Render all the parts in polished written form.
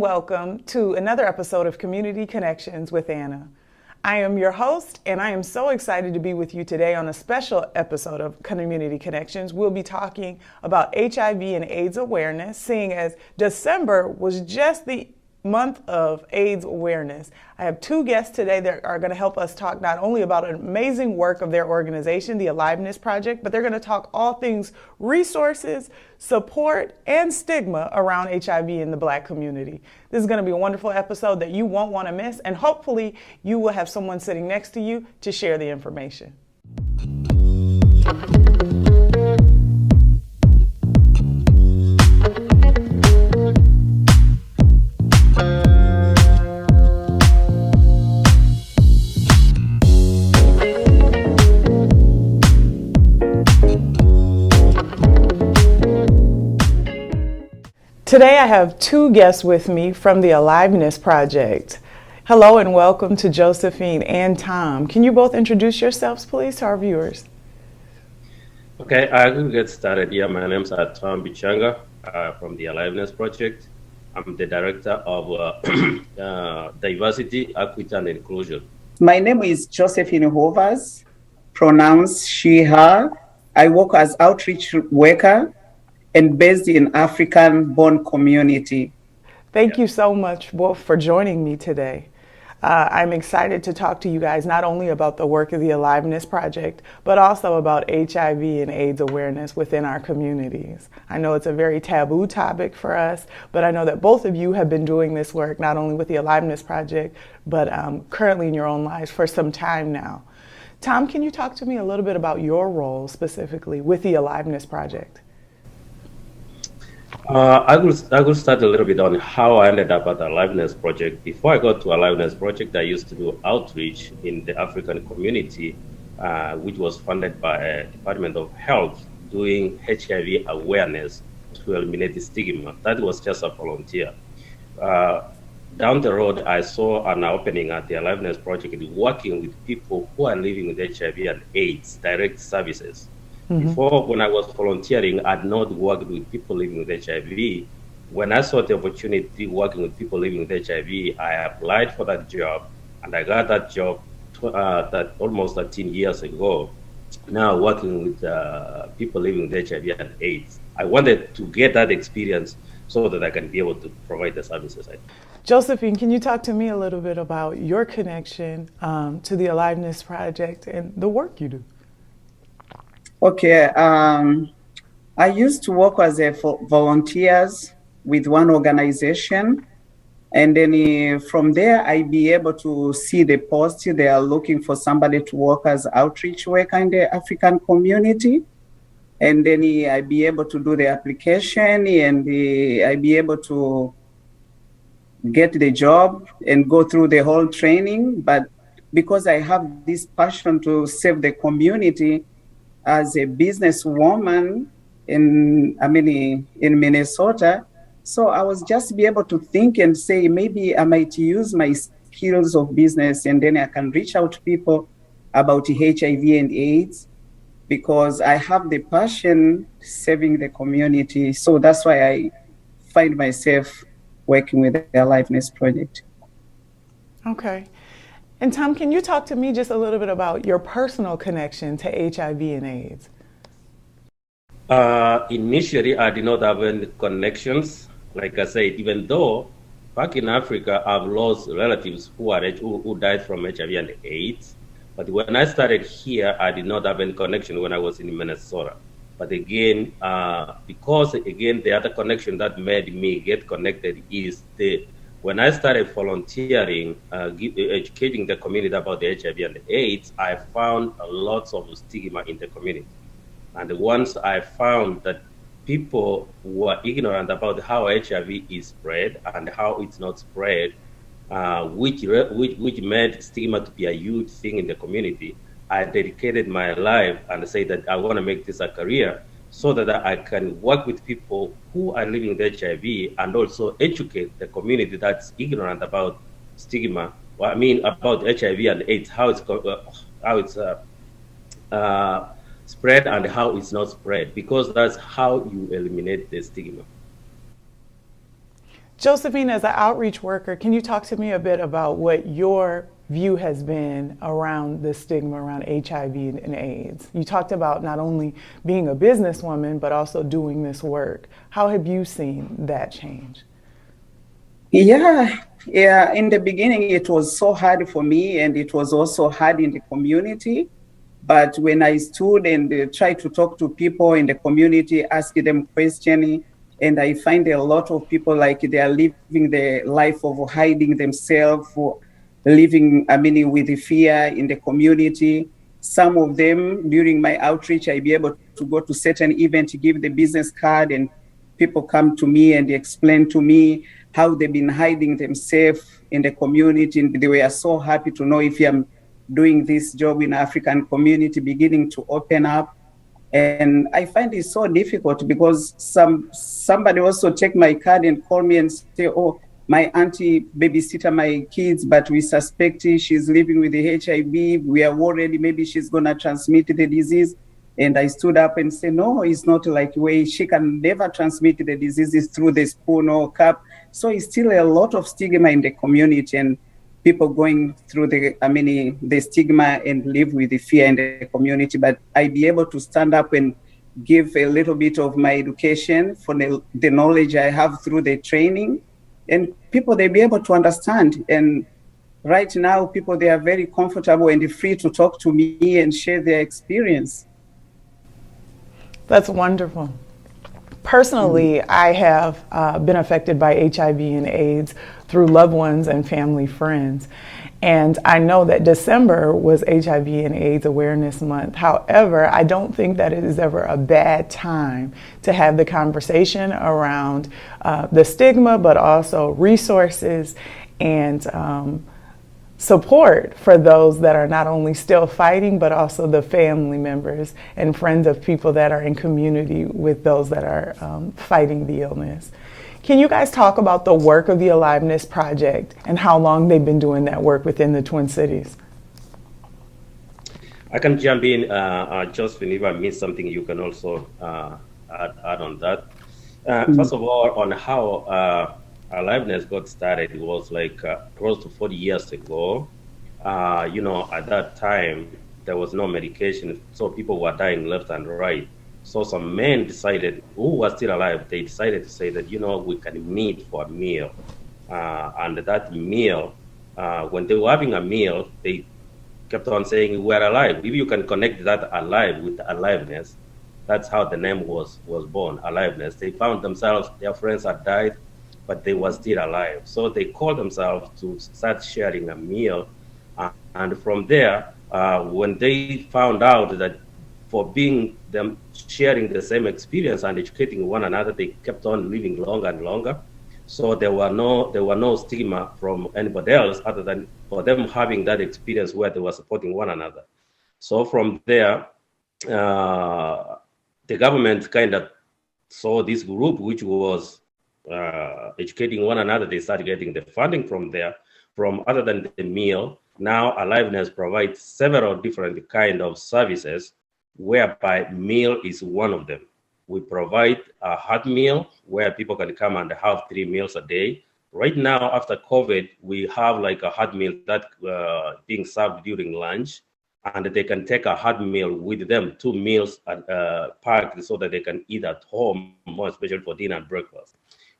welcome to another episode of Community Connections with Anna. I am your host, and I am so excited to be with you today on a special episode of Community Connections. We'll be talking about HIV and AIDS awareness, seeing as December was just the month of AIDS awareness. I have two guests today that are going to help us talk not only about an amazing work of their organization, the Aliveness Project, but they're going to talk all things resources, support, and stigma around HIV in the Black community. This is going to be a wonderful episode that you won't want to miss, and hopefully you will have someone sitting next to you to share the information. Today I have two guests with me from the Aliveness Project. Hello and welcome to Josephine and Tom. Can you both introduce yourselves, please, to our viewers? Okay, I will get started here. My name is Tom Bichanga from the Aliveness Project. I'm the Director of Diversity, Equity, and Inclusion. My name is Josephine Hovers, pronouns she, her. I work as outreach worker and based in African-born community. Thank you so much both for joining me today. I'm excited to talk to you guys not only about the work of the Aliveness Project, but also about HIV and AIDS awareness within our communities. I know it's a very taboo topic for us, but I know that both of you have been doing this work not only with the Aliveness Project, but currently in your own lives for some time now. Tom, can you talk to me a little bit about your role specifically with the Aliveness Project? I will start a little bit on how I ended up at the Aliveness Project. Before I got to Aliveness Project, I used to do outreach in the African community, which was funded by the Department of Health, doing HIV awareness to eliminate the stigma. That was just a volunteer. Down the road, I saw an opening at the Aliveness Project working with people who are living with HIV and AIDS, direct services. Mm-hmm. Before, when I was volunteering, I'd not worked with people living with HIV. When I saw the opportunity working with people living with HIV, I applied for that job, and I got that job that almost 13 years ago. Now working with people living with HIV and AIDS. I wanted to get that experience so that I can be able to provide the services. Josephine, can you talk to me a little bit about your connection to the Aliveness Project and the work you do? Okay, I used to work as a volunteers with one organization, and then from there I be able to see the post. They are looking for somebody to work as outreach worker in the African community, and then I be able to do the application, and I be able to get the job and go through the whole training. But because I have this passion to serve the community, as a businesswoman in Minnesota, so I was just be able to think and say, maybe I might use my skills of business and then I can reach out to people about HIV and AIDS, because I have the passion serving the community. So that's why I find myself working with the Aliveness Project. Okay. And Tom, can you talk to me just a little bit about your personal connection to HIV and AIDS? Initially, I did not have any connections. Like I said, even though back in Africa, I've lost relatives who died from HIV and AIDS. But when I started here, I did not have any connection when I was in Minnesota. But again, the other connection that made me get connected is when I started volunteering, educating the community about the HIV and the AIDS, I found lots of stigma in the community. And once I found that people were ignorant about how HIV is spread and how it's not spread, which made stigma to be a huge thing in the community, I dedicated my life and said that I want to make this a career, so that I can work with people who are living with HIV and also educate the community that's ignorant about stigma. Well, I mean, about HIV and AIDS, how it's spread and how it's not spread, because that's how you eliminate the stigma. Josephine, as an outreach worker, can you talk to me a bit about what your view has been around the stigma around HIV and AIDS? You talked about not only being a businesswoman, but also doing this work. How have you seen that change? Yeah. In the beginning, it was so hard for me, and it was also hard in the community. But when I stood and tried to talk to people in the community, asking them questions, and I find a lot of people like they are living the life of hiding themselves, living, with the fear in the community. Some of them during my outreach, I be able to go to certain event, give the business card, and people come to me and explain to me how they've been hiding themselves in the community. And they were so happy to know if I'm doing this job in African community, beginning to open up. And I find it so difficult because somebody also take my card and call me and say, oh, my auntie babysitter my kids, but we suspect she's living with the HIV. We are worried maybe she's gonna transmit the disease. And I stood up and said, no, it's not like way she can never transmit the diseases through the spoon or cup. So it's still a lot of stigma in the community, and people going through the stigma and live with the fear in the community. But I be able to stand up and give a little bit of my education for the knowledge I have through the training, and people, they be able to understand. And right now, people, they are very comfortable and free to talk to me and share their experience. That's wonderful. Personally, I have been affected by HIV and AIDS through loved ones and family friends. And I know that December was HIV and AIDS Awareness Month. However, I don't think that it is ever a bad time to have the conversation around the stigma, but also resources and support for those that are not only still fighting, but also the family members and friends of people that are in community with those that are fighting the illness. Can you guys talk about the work of the Aliveness Project and how long they've been doing that work within the Twin Cities? I can jump in, Josephine, if I miss something, you can also add on that. First of all, on how Aliveness got started, it was like close to 40 years ago. At that time, there was no medication, so people were dying left and right. So some men decided, who were still alive, they decided to say that, we can meet for a meal. And that meal, when they were having a meal, they kept on saying, we're alive. If you can connect that alive with aliveness, that's how the name was born, Aliveness. They found themselves, their friends had died, but they were still alive. So they called themselves to start sharing a meal. And from there, when they found out that for being them sharing the same experience and educating one another, they kept on living longer and longer. So there were no stigma from anybody else other than for them having that experience where they were supporting one another. So from there, the government kind of saw this group, which was educating one another. They started getting the funding from there, from other than the meal. Now Aliveness provides several different kind of services, whereby meal is one of them. We provide a hot meal where people can come and have 3 meals a day. Right now, after COVID, we have like a hot meal that being served during lunch, and they can take a hot meal with them, 2 meals packed so that they can eat at home, more especially for dinner and breakfast.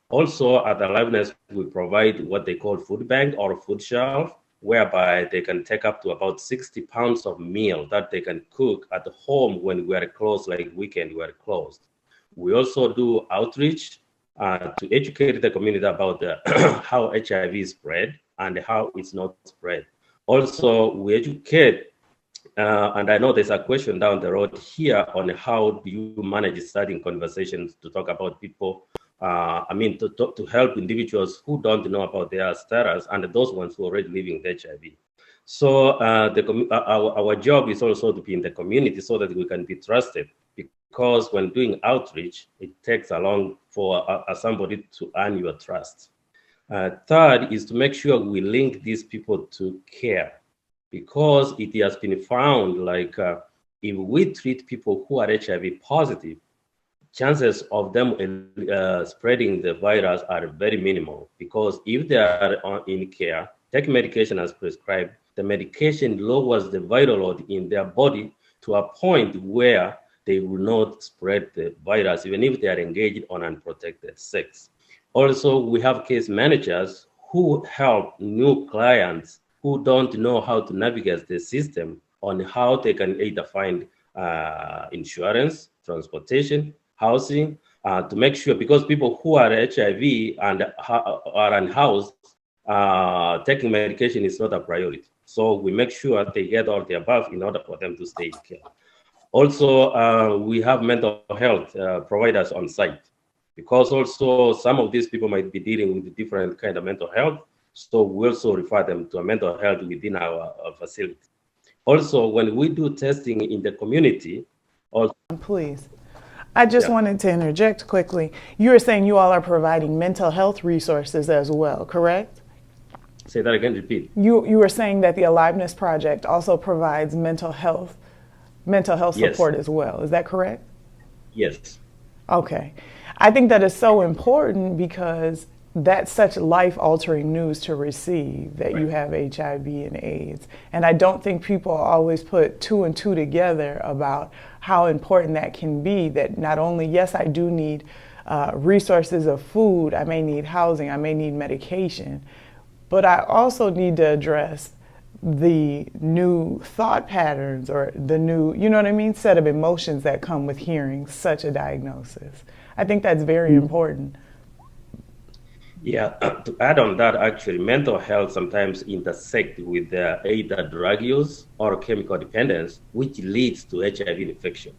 Also, at Aliveness, we provide what they call food bank or food shelf, whereby they can take up to about 60 pounds of meal that they can cook at home when we are closed, like weekend we are closed. We also do outreach to educate the community about how HIV is spread and how it's not spread. Also, we educate, and I know there's a question down the road here on how do you manage starting conversations to talk about people, to help individuals who don't know about their status and those ones who are already living with HIV. So our job is also to be in the community so that we can be trusted, because when doing outreach, it takes a long for somebody to earn your trust. Third is to make sure we link these people to care, because it has been found like if we treat people who are HIV positive chances of them spreading the virus are very minimal, because if they are in care, take medication as prescribed, the medication lowers the viral load in their body to a point where they will not spread the virus, even if they are engaged on unprotected sex. Also, we have case managers who help new clients who don't know how to navigate the system on how they can either find insurance, transportation, housing, to make sure, because people who are HIV and are unhoused, taking medication is not a priority. So we make sure they get all the above in order for them to stay in care. Also, we have mental health providers on site, because also some of these people might be dealing with different kind of mental health. So we also refer them to a mental health within our facility. Also, when we do testing in the community, please. I just wanted to interject quickly. You were saying you all are providing mental health resources as well, correct? Say that again, repeat. You were saying that the Aliveness Project also provides mental health support as well. Is that correct? Yes. Okay. I think that is so important, because that's such life-altering news to receive, that you have HIV and AIDS. And I don't think people always put two and two together about how important that can be, that not only, yes, I do need resources of food, I may need housing, I may need medication, but I also need to address the new thought patterns, or the new, you know what I mean, set of emotions that come with hearing such a diagnosis. I think that's very important. Yeah, to add on that, actually, mental health sometimes intersect with either drug use or chemical dependence, which leads to HIV infection.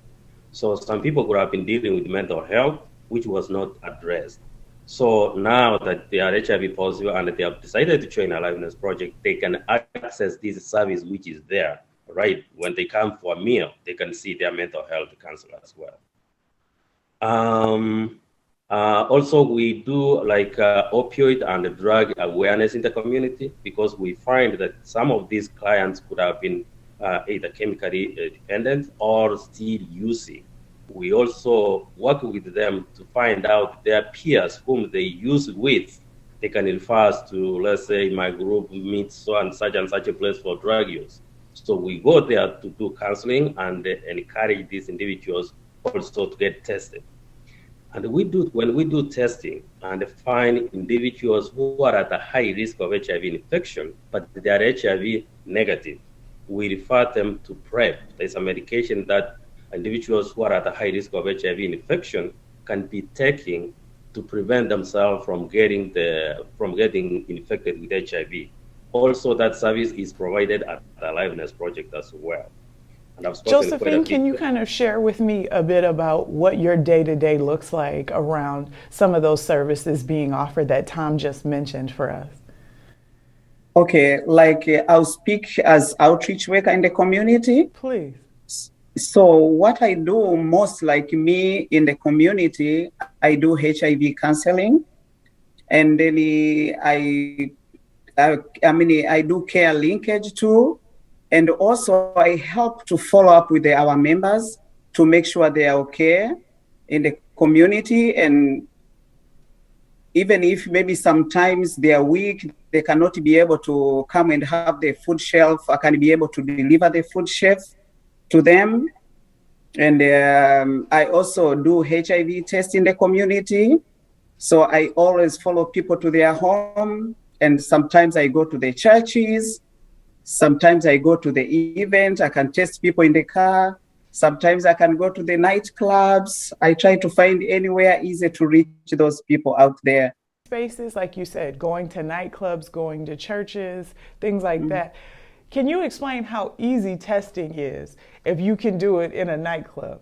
So some people could have been dealing with mental health, which was not addressed. So now that they are HIV positive and they have decided to join Aliveness Project, they can access this service which is there, right? When they come for a meal, they can see their mental health counselor as well. Also, we do like opioid and drug awareness in the community, because we find that some of these clients could have been either chemically dependent or still using. We also work with them to find out their peers whom they use with. They can refer us to, let's say, my group meets so and such a place for drug use. So we go there to do counseling and encourage these individuals also to get tested. And when we do testing and find individuals who are at a high risk of HIV infection, but they are HIV negative, we refer them to PrEP. There's a medication that individuals who are at a high risk of HIV infection can be taking to prevent themselves from getting infected with HIV. Also, that service is provided at the Aliveness Project as well. Josephine, can you kind of share with me a bit about what your day-to-day looks like around some of those services being offered that Tom just mentioned for us? Okay, like I'll speak as outreach worker in the community. Please. So what I do most, like me in the community, I do HIV counseling, and then I do care linkage too. And also I help to follow up with our members to make sure they are okay in the community. And even if maybe sometimes they are weak, they cannot be able to come and have the food shelf, I can be able to deliver the food shelf to them. And I also do HIV tests in the community. So I always follow people to their home. And sometimes I go to the churches. Sometimes I go to the event, I can test people in the car. Sometimes I can go to the nightclubs. I try to find anywhere easy to reach those people out there. Spaces, like you said, going to nightclubs, going to churches, things like that. Can you explain how easy testing is if you can do it in a nightclub?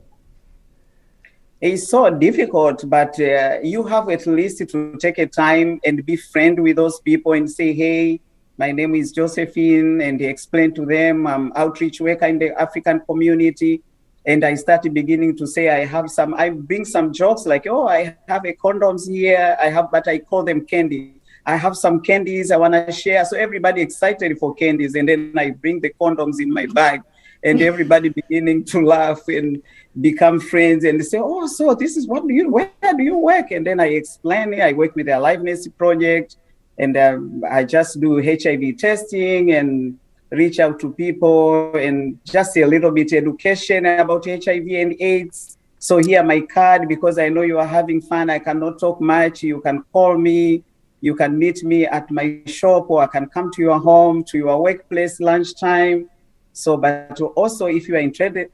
It's so difficult, but you have at least to take a time and be friend with those people and say, hey, my name is Josephine, and explain to them I'm outreach worker in the African community. And I started beginning to say I bring some jokes like, oh, I have a condoms here, but I call them candy. I have some candies I want to share. So everybody excited for candies. And then I bring the condoms in my bag. and everybody beginning to laugh and become friends, and they say, oh, so this is where do you work? And then I explain, I work with the Aliveness Project, and I just do HIV testing and reach out to people and just a little bit education about HIV and AIDS. So here my card, because I know you are having fun. I cannot talk much. You can call me. You can meet me at my shop, or I can come to your home, to your workplace, lunchtime. So, but also if you are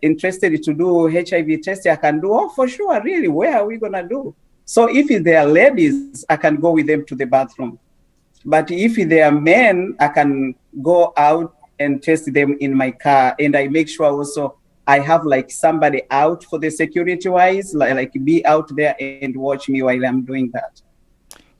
interested to do HIV testing, I can do, oh, for sure, really, where are we gonna do? So if they are ladies, I can go with them to the bathroom. But if they are men, I can go out and test them in my car. And I make sure also I have like somebody out for the security wise, like be out there and watch me while I'm doing that.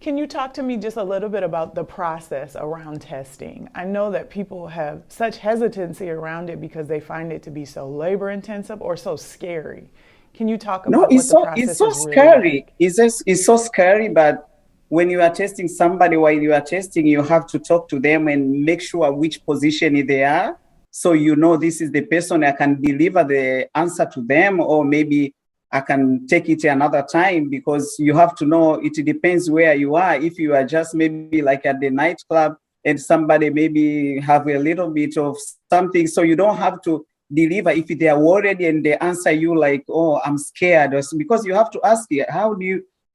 Can you talk to me just a little bit about the process around testing? I know that people have such hesitancy around it because they find it to be so labor intensive or so scary. Can you talk about what the process it's so is really scary. like? It's so scary, but when you are testing somebody, while you are testing, you have to talk to them and make sure which position they are. So you know this is the person. I can deliver the answer to them, or maybe I can take it another time, because you have to know it depends where you are. If you are just maybe like at the nightclub and somebody maybe have a little bit of something, so you don't have to deliver if they are worried and they answer you like, oh, I'm scared, because you have to ask, how do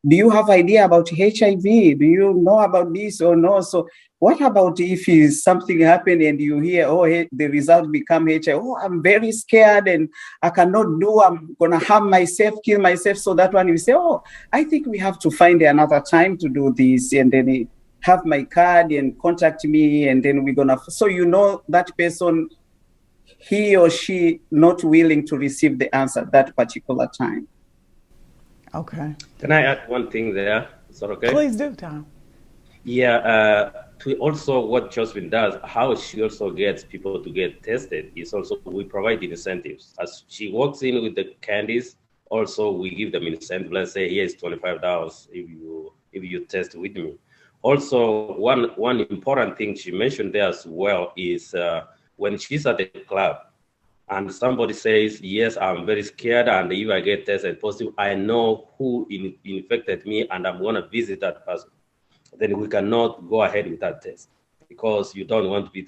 you have idea about HIV? Do you know about this or no? So what about if something happened and you hear, oh, the result become HIV? Oh, I'm very scared and I cannot do, I'm going to harm myself, kill myself. So that one you say, oh, I think we have to find another time to do this. And then have my card and contact me. And then we're going to, so you know that person, he or she not willing to receive the answer at that particular time. Okay. Can I add one thing there? Is that okay? Please do, Tom. Yeah, to also what Josephine does, how she also gets people to get tested is also we provide incentives. As she walks in with the candies, also we give them incentive. Let's say here's $25 if you test with me. Also, one important thing she mentioned there as well is when she's at the club and somebody says, yes, I'm very scared, and if I get tested positive, I know who infected me and I'm going to visit that person. Then we cannot go ahead with that test, because you don't want to be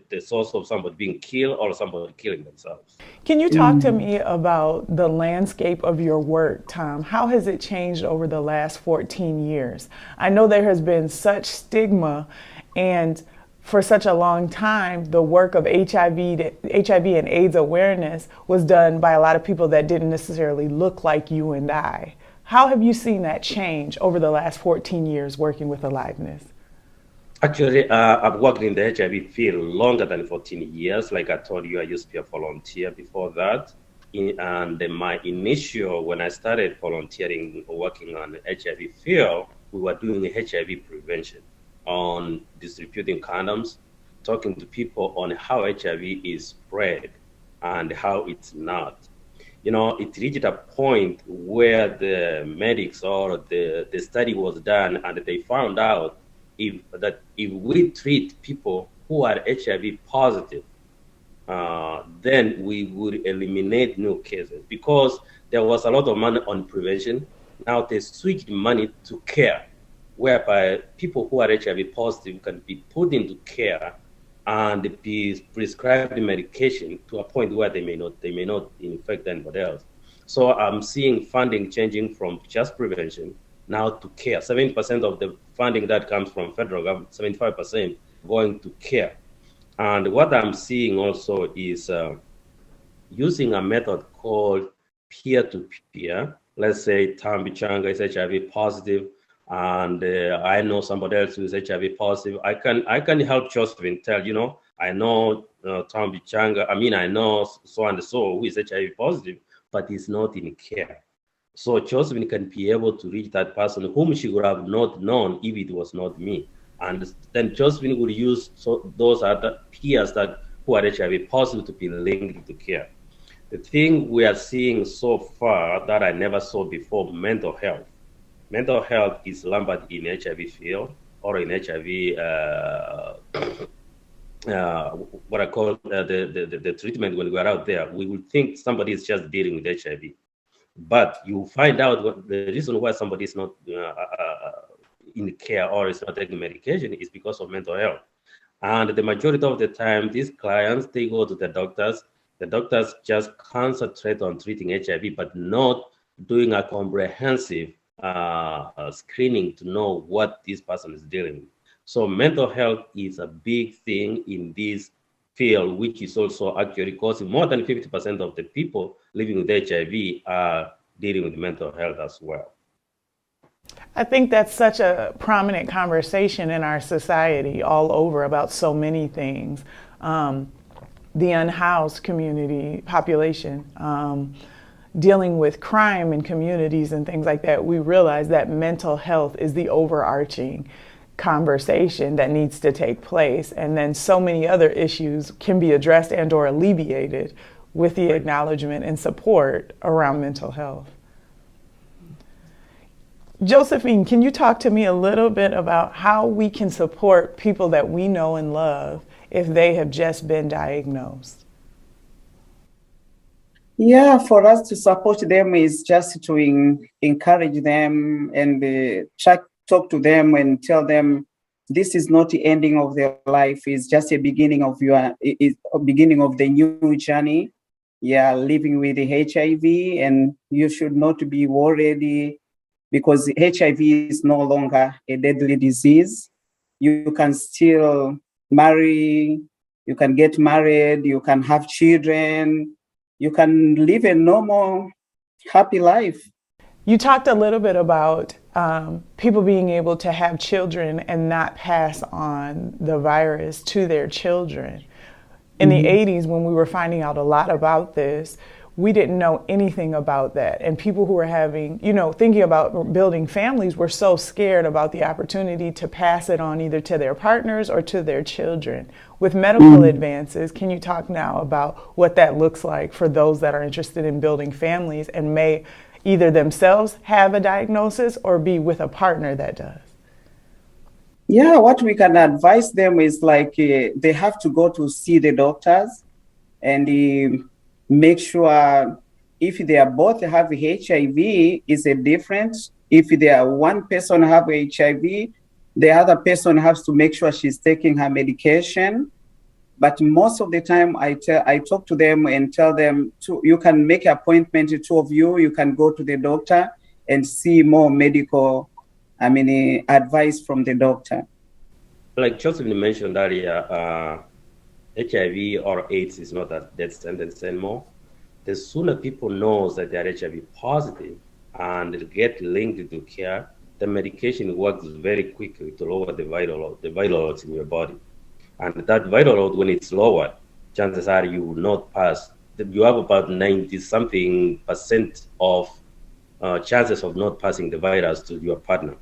the source of somebody being killed or somebody killing themselves. Can you talk to me about the landscape of your work, Tom? How has it changed over the last 14 years? I know there has been such stigma, and for such a long time, the work of HIV and AIDS awareness was done by a lot of people that didn't necessarily look like you and I. How have you seen that change over the last 14 years working with Aliveness? Actually, I've worked in the HIV field longer than 14 years. Like I told you, I used to be a volunteer before that. And my initial, when I started volunteering, working on the HIV field, we were doing HIV prevention on distributing condoms, talking to people on how HIV is spread and how it's not. You know, it reached a point where the medics or the study was done, and they found out if we treat people who are HIV positive, then we would eliminate new cases, because there was a lot of money on prevention. Now they switched money to care, whereby people who are HIV positive can be put into care and be prescribed medication to a point where they may not infect anybody else. So I'm seeing funding changing from just prevention now to care. 70% of the funding that comes from federal government, 75% going to care. And what I'm seeing also is using a method called peer-to-peer. Let's say Tom Bichanga is HIV positive, and I know somebody else who is HIV positive. I can help Josephine tell, you know, I know Tom Bichanga, I know so and so who is HIV positive, but he's not in care. So Josephine can be able to reach that person whom she would have not known if it was not me. And then Josephine would use those other peers who are HIV positive to be linked to care. The thing we are seeing so far that I never saw before, mental health. Mental health is lumped in HIV field or in HIV what I call the treatment when we are out there, we will think somebody is just dealing with HIV. But you find out what the reason why somebody is not in care or is not taking medication is because of mental health. And the majority of the time, these clients, they go to the doctors. The doctors just concentrate on treating HIV, but not doing a comprehensive screening to know what this person is dealing with. So mental health is a big thing in this field, which is also actually causing more than 50% of the people living with HIV are dealing with mental health as well. I think that's such a prominent conversation in our society all over about so many things. The unhoused community population, dealing with crime in communities and things like that, we realize that mental health is the overarching conversation that needs to take place. And then so many other issues can be addressed and or alleviated with the acknowledgement and support around mental health. Josephine, can you talk to me a little bit about how we can support people that we know and love if they have just been diagnosed? Yeah, for us to support them is just to encourage them and talk to them and tell them this is not the ending of their life. It's just a beginning of beginning of the new journey. Yeah, living with the HIV, and you should not be worried because HIV is no longer a deadly disease. You can still marry, you can get married, you can have children, you can live a normal, happy life. You talked a little bit about people being able to have children and not pass on the virus to their children. In the 80s, when we were finding out a lot about this, we didn't know anything about that. And people who were having, thinking about building families were so scared about the opportunity to pass it on either to their partners or to their children. With medical advances, can you talk now about what that looks like for those that are interested in building families and may either themselves have a diagnosis or be with a partner that does? Yeah, what we can advise them is like they have to go to see the doctors and make sure if they are both have HIV is a difference. If they are one person have HIV, the other person has to make sure she's taking her medication. But most of the time I talk to them and tell them you can make an appointment, the two of you can go to the doctor and see more medical, advice from the doctor. Like Josephine mentioned earlier, HIV or AIDS is not a death sentence anymore. The sooner people know that they are HIV positive and get linked to care, the medication works very quickly to lower the viral loads in your body. And that viral load, when it's lowered, chances are you will not pass. You have about 90-something% of chances of not passing the virus to your partner.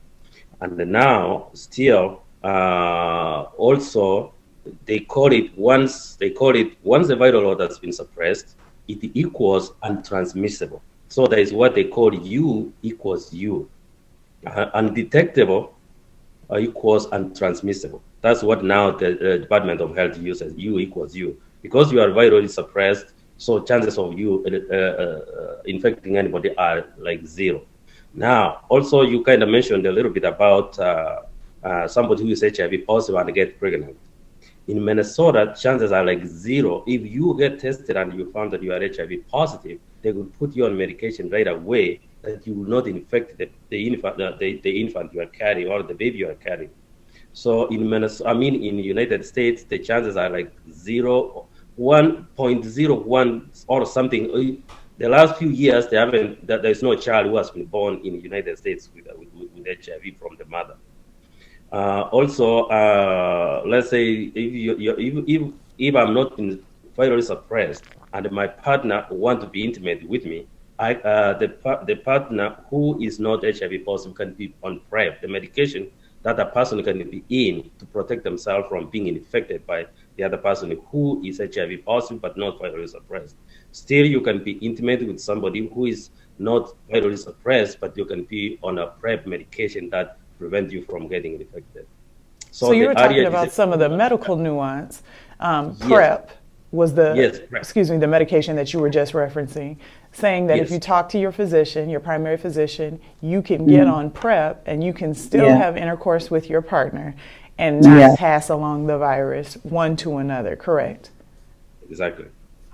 And now, still, also, they call it once the viral load has been suppressed, it equals untransmissible. So that is what they call U equals U. Undetectable equals untransmissible. That's what now the Department of Health uses, U equals U. Because you are virally suppressed, so chances of you infecting anybody are like zero. Now, also you kind of mentioned a little bit about somebody who is HIV positive and get pregnant. In Minnesota, chances are like zero. If you get tested and you found that you are HIV positive, they will put you on medication right away that you will not infect the infant you are carrying or the baby you are carrying. So in Minnesota, in the United States, the chances are like 1.01 or something. The last few years, there's no child who has been born in the United States with HIV from the mother. Also, let's say if I'm not virally suppressed and my partner want to be intimate with me, the partner who is not HIV positive can be on PrEP, the medication that a person can be in to protect themselves from being infected by the other person who is HIV positive but not virally suppressed. Still, you can be intimate with somebody who is not virally suppressed, but you can be on a PrEP medication that prevent you from getting infected. So you the were talking area about is some of the medical nuance. yes, PrEP was PrEP. the medication that you were just referencing, saying that if you Yes, talk to your physician, your primary physician, you can get on PrEP and you can still Yeah. have intercourse with your partner and not Yeah. pass along the virus one to another, correct? exactly.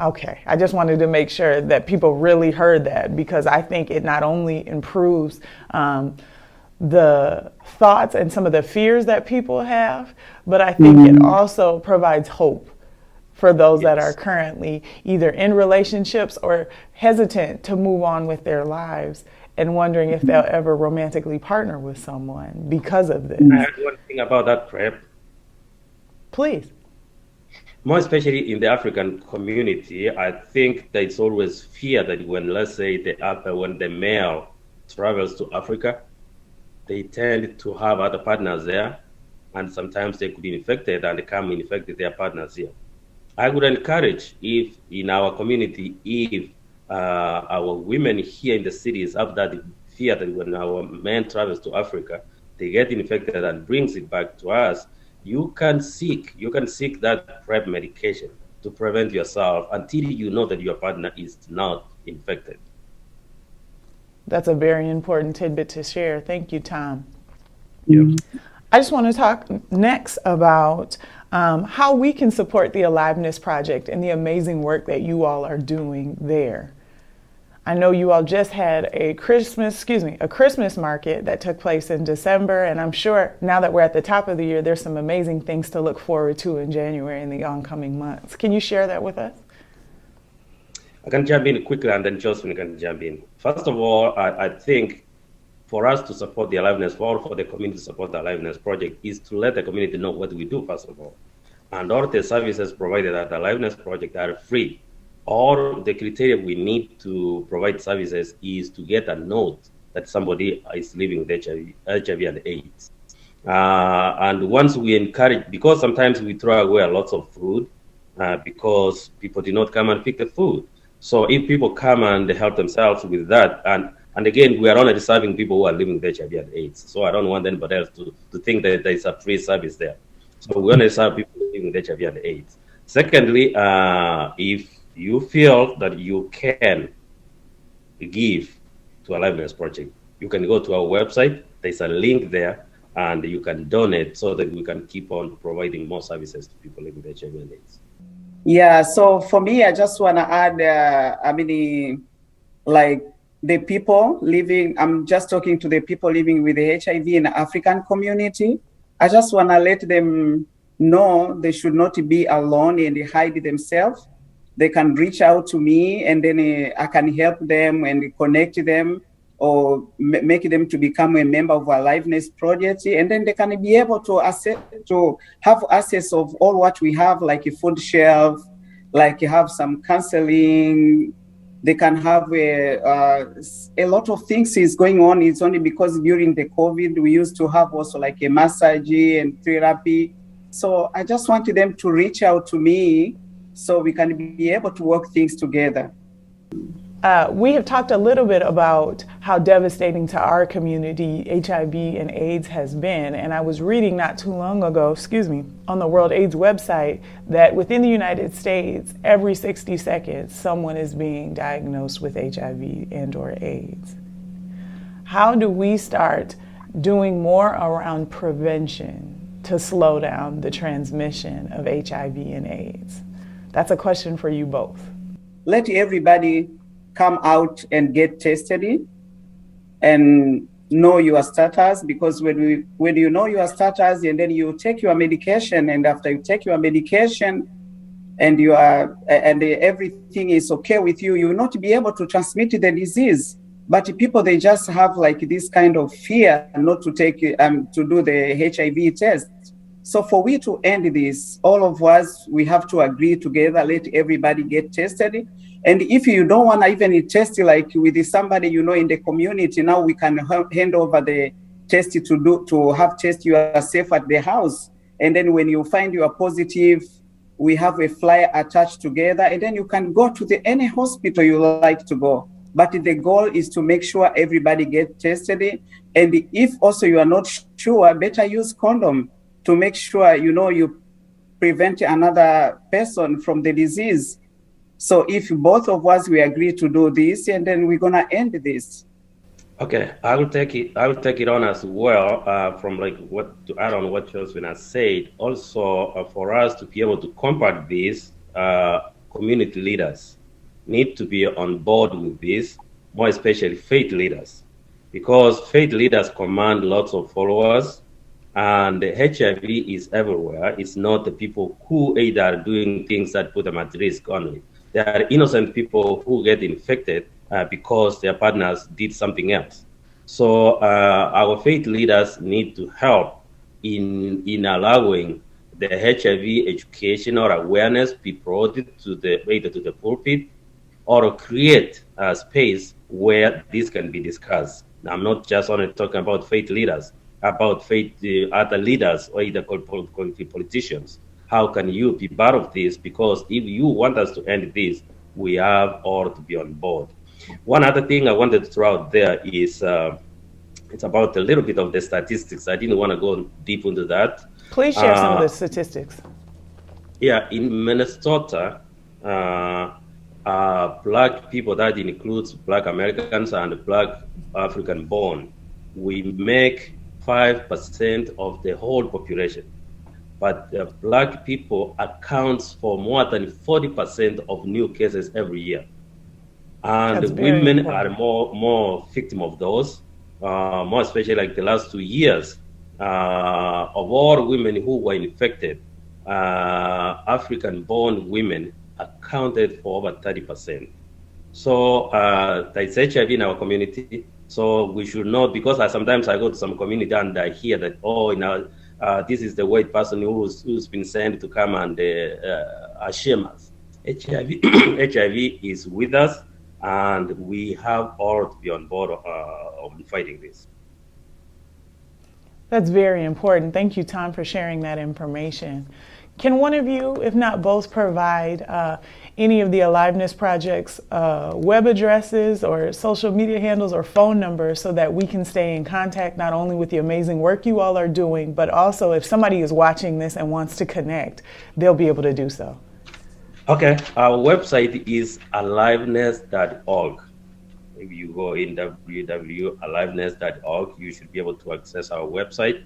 Okay, I just wanted to make sure that people really heard that, because I think it not only improves the thoughts and some of the fears that people have, but I think it also provides hope for those that are Yes. currently either in relationships or hesitant to move on with their lives and wondering if they'll ever romantically partner with someone because of I this. had one thing about that PrEP, Please. more especially in the African community. I think there's always fear that when, let's say, when the male travels to Africa, they tend to have other partners there, and sometimes they could be infected and they come infect their partners here. I would encourage, if in our community, if our women here in the cities have that fear that when our men travels to Africa, they get infected and brings it back to us, you can seek that PrEP medication to prevent yourself until you know that your partner is not infected. That's a very important tidbit to share. Thank you, Tom. Yeah. I just want to talk next about how we can support the Aliveness Project and the amazing work that you all are doing there. I know you all just had a Christmas market that took place in December, and I'm sure now that we're at the top of the year, there's some amazing things to look forward to in January and the oncoming months. Can you share that with us? I can jump in quickly and then Josephine can jump in. First of all, I think for us to support the Aliveness, or for the community to support the Aliveness Project, is to let the community know what we do, first of all. And all the services provided at the Aliveness Project are free. All the criteria we need to provide services is to get a note that somebody is living with HIV and AIDS. And once we encourage, because sometimes we throw away lots of food because people did not come and pick the food. So if people come and help themselves with that, and again, we are only serving people who are living with HIV and AIDS. So I don't want anybody else to think that there is a free service there. So we only serve people living with HIV and AIDS. Secondly, if you feel that you can give to Aliveness Project, you can go to our website. There's a link there, and you can donate so that we can keep on providing more services to people living with HIV and AIDS. Yeah, so for me, I just want to add, like the people living, I'm just talking to the people living with the HIV in the African community. I just want to let them know they should not be alone and they hide themselves. They can reach out to me, and then I can help them and connect them or make them to become a member of our Aliveness Project. And then they can be able to have access of all what we have, like a food shelf, like you have some counseling. They can have a lot of things is going on. It's only because during the COVID, we used to have also like a massage and therapy. So I just wanted them to reach out to me so we can be able to work things together. We have talked a little bit about how devastating to our community HIV and AIDS has been, and I was reading not too long ago, on the World AIDS website, that within the United States, every 60 seconds, someone is being diagnosed with HIV and or AIDS. How do we start doing more around prevention to slow down the transmission of HIV and AIDS? That's a question for you both. Let everybody come out and get tested and know your status, because when you know your status and then you take your medication, and after you take your medication and everything is okay with you, you will not be able to transmit the disease. But people, they just have like this kind of fear not to take to do the HIV test. So for we to end this, all of us, we have to agree together, let everybody get tested. And if you don't want to even test like with somebody you know in the community, now we can hand over the test to have test yourself at the house. And then when you find you are positive, we have a flyer attached together, and then you can go to any hospital you like to go. But the goal is to make sure everybody gets tested. And if also you are not sure, better use condom. to make sure, you prevent another person from the disease. So if both of us, we agree to do this, and then we're going to end this. Okay, I will take it on as well. From like what to add on what Josephine has said. Also, for us to be able to combat this, community leaders need to be on board with this, more especially faith leaders, because faith leaders command lots of followers, and the HIV is everywhere. It's not the people who either are doing things that put them at risk only. There are innocent people who get infected because their partners did something else. So our faith leaders need to help in allowing the HIV education or awareness be brought to either to the pulpit or create a space where this can be discussed. Now, I'm not just only talking about faith leaders, about faith other leaders or either politicians. How can you be part of this? Because if you want us to end this, we have all to be on board. One other thing I wanted to throw out there is it's about a little bit of the statistics. I didn't want to go deep into that. Please share some of the statistics. Yeah, in Minnesota, Black people, that includes Black Americans and Black African born, we make 5% of the whole population. But Black people accounts for more than 40% of new cases every year. And women are more victim of those, more especially like the last 2 years. Of all women who were infected, African-born women accounted for over 30%. So there's HIV in our community. So we should not, because sometimes I go to some community and I hear that, this is the white person who's been sent to come and shame us. HIV is with us, and we have all to be on board on fighting this. That's very important. Thank you, Tom, for sharing that information. Can one of you, if not both, provide any of the Aliveness Project's web addresses or social media handles or phone numbers so that we can stay in contact not only with the amazing work you all are doing, but also if somebody is watching this and wants to connect, they'll be able to do so? Okay, our website is aliveness.org. If you go in www.aliveness.org, you should be able to access our website.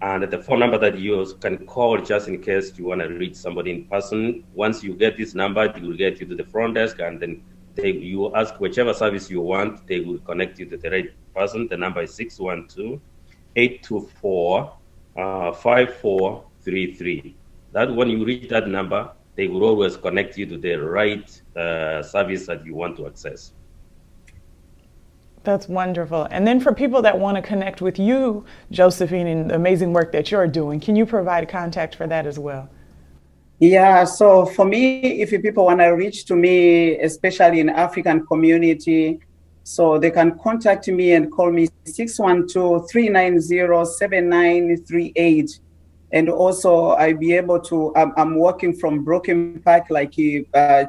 And the phone number that you can call just in case you want to reach somebody in person. Once you get this number, it will get you to the front desk, and then you ask whichever service you want, they will connect you to the right person. The number is 612-824-5433. That when you reach that number, they will always connect you to the right service that you want to access. That's wonderful. And then for people that want to connect with you, Josephine, and the amazing work that you're doing, can you provide contact for that as well? Yeah, so for me, if people want to reach to me, especially in African community, so they can contact me and call me 612-390-7938. And also I'll be able to, I'm working from Broken Park like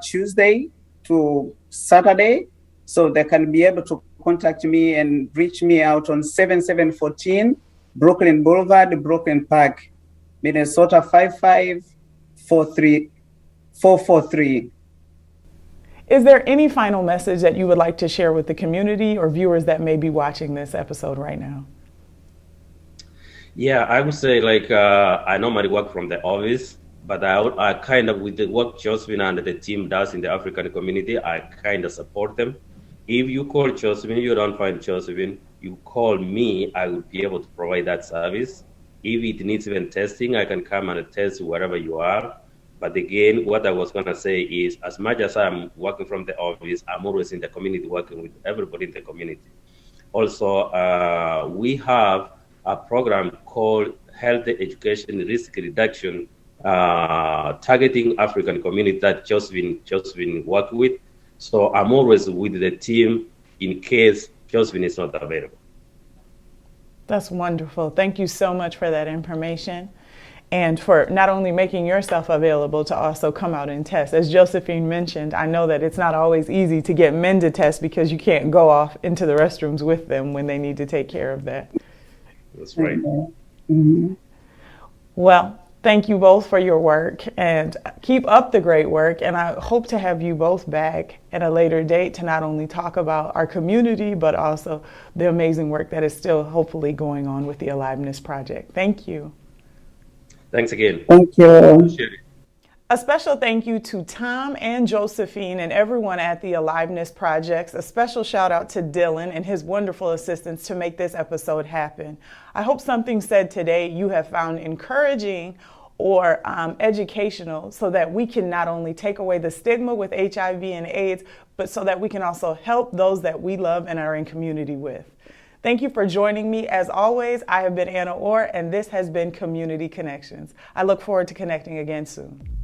Tuesday to Saturday. So they can be able to contact me and reach me out on 7714 Brooklyn Boulevard, Brooklyn Park, Minnesota 55443. Is there any final message that you would like to share with the community or viewers that may be watching this episode right now? Yeah, I would say I normally work from the office, but I kind of, with the work Josephine and the team does in the African community, I kind of support them. If you call Josephine, you don't find Josephine, you call me, I will be able to provide that service. If it needs even testing, I can come and test wherever you are. But again, what I was going to say is, as much as I'm working from the office, I'm always in the community working with everybody in the community. Also, we have a program called Health Education Risk Reduction, targeting African community that Josephine worked with. So I'm always with the team in case Josephine is not available. That's wonderful. Thank you so much for that information and for not only making yourself available to also come out and test. As Josephine mentioned, I know that it's not always easy to get men to test because you can't go off into the restrooms with them when they need to take care of that. That's right. Mm-hmm. Well, thank you both for your work and keep up the great work. And I hope to have you both back at a later date to not only talk about our community, but also the amazing work that is still hopefully going on with the Aliveness Project. Thank you. Thanks again. Thank you. Appreciate it. A special thank you to Tom and Josephine and everyone at the Aliveness Project. A special shout out to Dylan and his wonderful assistance to make this episode happen. I hope something said today you have found encouraging or educational, so that we can not only take away the stigma with HIV and AIDS, but so that we can also help those that we love and are in community with. Thank you for joining me. As always, I have been Anna Orr, and this has been Community Connections. I look forward to connecting again soon.